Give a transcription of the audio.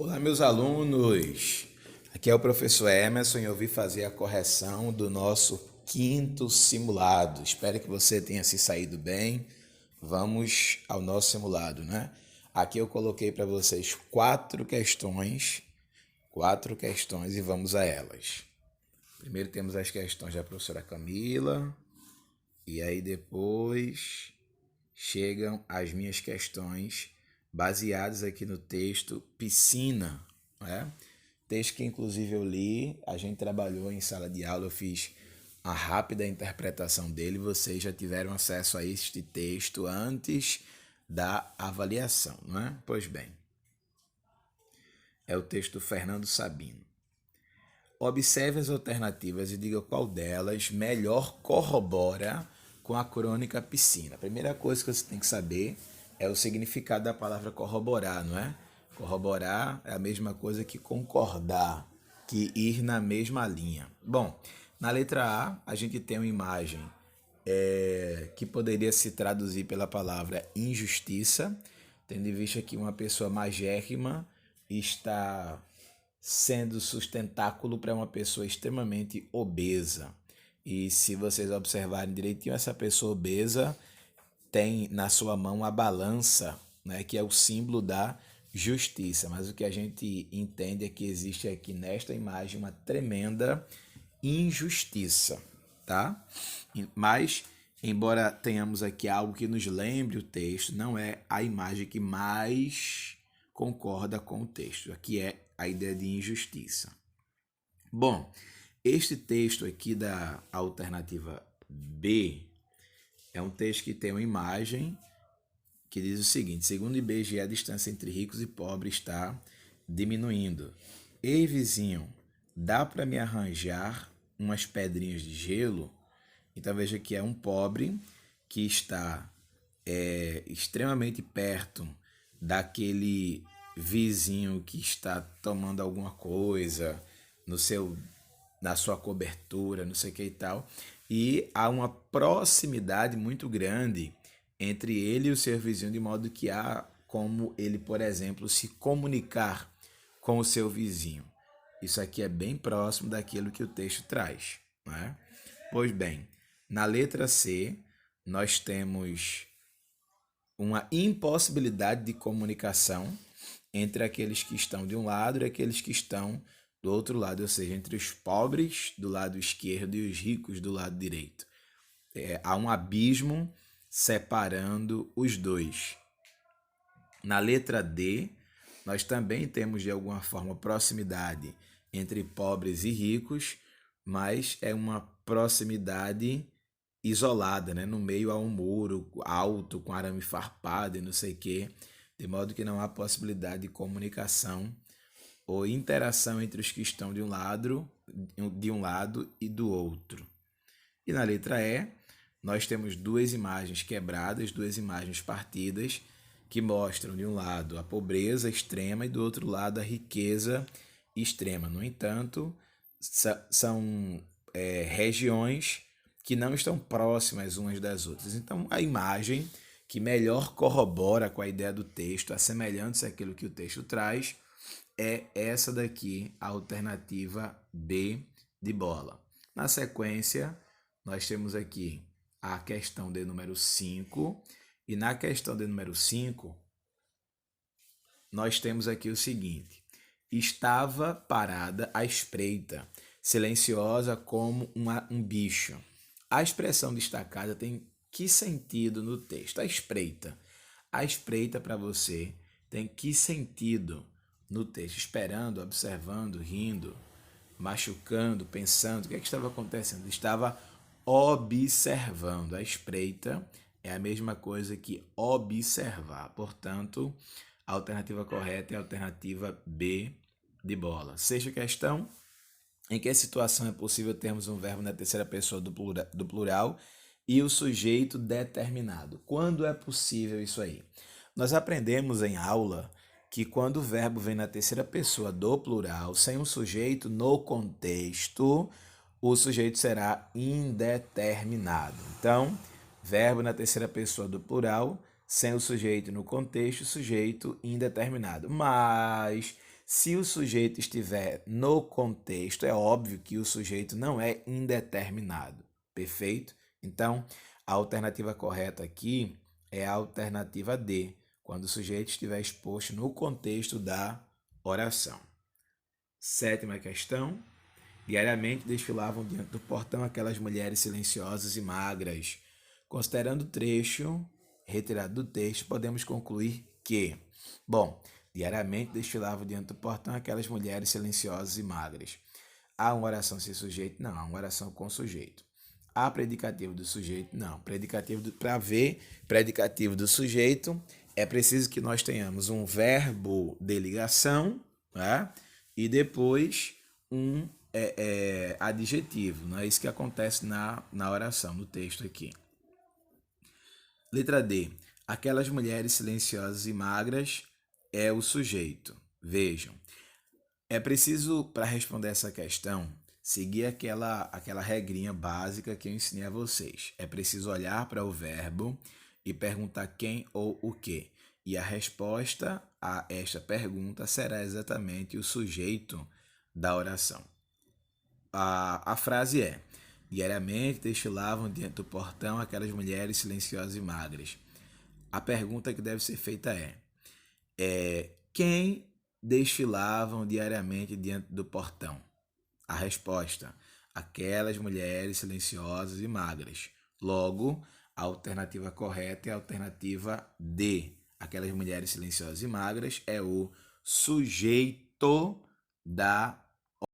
Olá, meus alunos. Aqui é o professor Emerson e eu vim fazer a correção do nosso quinto simulado. Espero que você tenha se saído bem. Vamos ao nosso simulado, né? Aqui eu coloquei para vocês quatro questões e vamos a elas. Primeiro temos as questões da professora Camila e aí depois chegam as minhas questões baseadas aqui no texto Piscina, né? Texto que inclusive eu li, a gente trabalhou em sala de aula, eu fiz a rápida interpretação dele, vocês já tiveram acesso a este texto antes da avaliação, né? Pois bem, é o texto do Fernando Sabino. Observe as alternativas e diga qual delas melhor corrobora com a crônica Piscina. A primeira coisa que você tem que saber é o significado da palavra corroborar, não é? Corroborar é a mesma coisa que concordar, que ir na mesma linha. Bom, na letra A gente tem uma imagem que poderia se traduzir pela palavra injustiça, tendo em vista que uma pessoa magérrima está sendo sustentáculo para uma pessoa extremamente obesa. E se vocês observarem direitinho, essa pessoa obesa tem na sua mão a balança, né, que é o símbolo da justiça. Mas o que a gente entende é que existe aqui nesta imagem uma tremenda injustiça, tá? Mas, embora tenhamos aqui algo que nos lembre o texto, não é a imagem que mais concorda com o texto. Aqui é a ideia de injustiça. Bom, este texto aqui da alternativa B é um texto que tem uma imagem que diz o seguinte: segundo o IBGE, a distância entre ricos e pobres está diminuindo. Ei, vizinho, dá para me arranjar umas pedrinhas de gelo? Então veja que é um pobre que está extremamente perto daquele vizinho que está tomando alguma coisa no seu, na sua cobertura, não sei o que e tal, e há uma proximidade muito grande entre ele e o seu vizinho, de modo que há como ele, por exemplo, se comunicar com o seu vizinho. Isso aqui é bem próximo daquilo que o texto traz, né? Pois bem, na letra C, nós temos uma impossibilidade de comunicação entre aqueles que estão de um lado e aqueles que estão do outro lado, ou seja, entre os pobres do lado esquerdo e os ricos do lado direito. Há um abismo separando os dois. Na letra D, nós também temos de alguma forma proximidade entre pobres e ricos, mas é uma proximidade isolada, né? No meio há um muro alto com arame farpado e não sei o quê, de modo que não há possibilidade de comunicação ou interação entre os que estão de um lado e do outro. E na letra E, nós temos duas imagens quebradas, duas imagens partidas, que mostram de um lado a pobreza extrema e do outro lado a riqueza extrema. No entanto, são regiões que não estão próximas umas das outras. Então, a imagem que melhor corrobora com a ideia do texto, assemelhando-se àquilo que o texto traz, é essa daqui, a alternativa B de bola. Na sequência, nós temos aqui a questão de número 5, e na questão de número 5, nós temos aqui o seguinte: estava parada à espreita, silenciosa como um bicho. A expressão destacada tem que sentido no texto? A espreita. A espreita para você tem que sentido no texto? Esperando, observando, rindo, machucando, pensando. O que é que estava acontecendo? Estava observando. A espreita é a mesma coisa que observar. Portanto, a alternativa correta é a alternativa B de bola. Sexta questão: em que situação é possível termos um verbo na terceira pessoa do plural e o sujeito determinado? Quando é possível isso aí? Nós aprendemos em aula que quando o verbo vem na terceira pessoa do plural, sem um sujeito no contexto, o sujeito será indeterminado. Então, verbo na terceira pessoa do plural, sem o sujeito no contexto, sujeito indeterminado. Mas, Se o sujeito estiver no contexto, é óbvio que o sujeito não é indeterminado. Perfeito? Então, a alternativa correta aqui é a alternativa D, quando o sujeito estiver exposto no contexto da oração. Sétima questão. Diariamente desfilavam diante do portão aquelas mulheres silenciosas e magras. Considerando o trecho retirado do texto, podemos concluir que, bom, diariamente desfilavam diante do portão aquelas mulheres silenciosas e magras. Há uma oração sem sujeito? Não, há uma oração com sujeito. Há predicativo do sujeito? Não. Para ver predicativo do sujeito, é preciso que nós tenhamos um verbo de ligação, né? E depois um adjetivo. Não é isso que acontece na oração, no texto aqui. Letra D. Aquelas mulheres silenciosas e magras é o sujeito. Vejam, é preciso, para responder essa questão, seguir aquela regrinha básica que eu ensinei a vocês. É preciso olhar para o verbo e perguntar quem ou o que. E a resposta a esta pergunta será exatamente o sujeito da oração. A frase é: diariamente desfilavam diante do portão aquelas mulheres silenciosas e magras. A pergunta que deve ser feita é quem desfilavam diariamente diante do portão? A resposta: aquelas mulheres silenciosas e magras. Logo, a alternativa correta é a alternativa D. Aquelas mulheres silenciosas e magras é o sujeito da